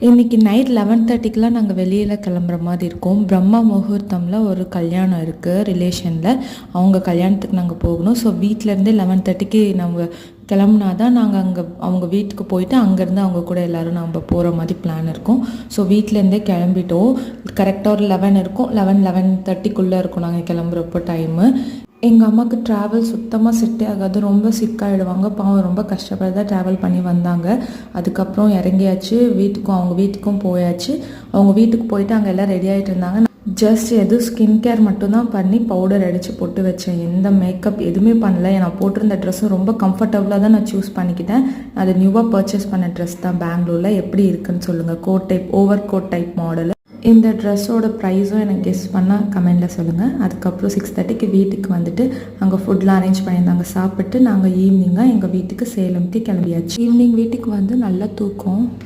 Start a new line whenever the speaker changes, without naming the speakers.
இன்றைக்கி நைட் 11:30க்கெலாம் நாங்கள் வெளியில் கிளம்புற மாதிரி இருக்கோம். பிரம்ம முகூர்த்தமில் ஒரு கல்யாணம் இருக்குது ரிலேஷனில். அவங்க கல்யாணத்துக்கு நாங்கள் போகணும். ஸோ வீட்டிலேருந்தே 11:30க்கு நம்ம கிளம்புனா தான் நாங்கள் அங்கே அவங்க வீட்டுக்கு போயிட்டு அங்கேருந்து அவங்க கூட எல்லோரும் நம்ம போகிற மாதிரி பிளான் இருக்கும். ஸோ வீட்டிலேருந்தே கிளம்பிட்டோம். கரெக்டாக ஒரு 11 இருக்கும், 11:30க்குள்ளே இருக்கும் நாங்கள் கிளம்புறப்போ டைமு. எங்கள் அம்மாவுக்கு ட்ராவல் சுத்தமாக செட்டே ஆகாது, ரொம்ப சிக்காகிடுவாங்க. பாவம் ரொம்ப கஷ்டப்பட்டு தான் ட்ராவல் பண்ணி வந்தாங்க. அதுக்கப்புறம் இறங்கியாச்சு, அவங்க வீட்டுக்கும் போயாச்சு. அவங்க வீட்டுக்கு போயிட்டு அங்கே எல்லாம் ரெடி ஆகிட்டு இருந்தாங்க. ஜஸ்ட் ஸ்கின் கேர் மட்டும்தான் பண்ணி பவுடர் அடித்து போட்டு வச்சேன். எந்த மேக்கப் எதுவுமே பண்ணல. நான் போட்டிருந்த ட்ரெஸ்ஸும் ரொம்ப கம்ஃபர்டபுளாக தான் நான் சூஸ் பண்ணிக்கிட்டேன். அது நியூவாக பர்ச்சேஸ் பண்ண ட்ரெஸ் தான் பெங்களூரில். எப்படி இருக்குன்னு சொல்லுங்கள். Coat type, over coat type model. இந்த ட்ரெஸ்ஸோட ப்ரைஸும் எனக்கு கெஸ் பண்ணால் கமெண்டில் சொல்லுங்கள். அதுக்கப்புறம் 6:30க்கு வீட்டுக்கு வந்துட்டு அங்கே ஃபுட்லாம் அரேஞ்ச் பண்ணியிருந்தாங்க. சாப்பிட்டு நாங்கள் ஈவினிங்காக எங்கள் வீட்டுக்கு சேலம்க்கு கிளம்பியாச்சு. ஈவினிங் வீட்டுக்கு வந்து நல்லா தூக்கம்.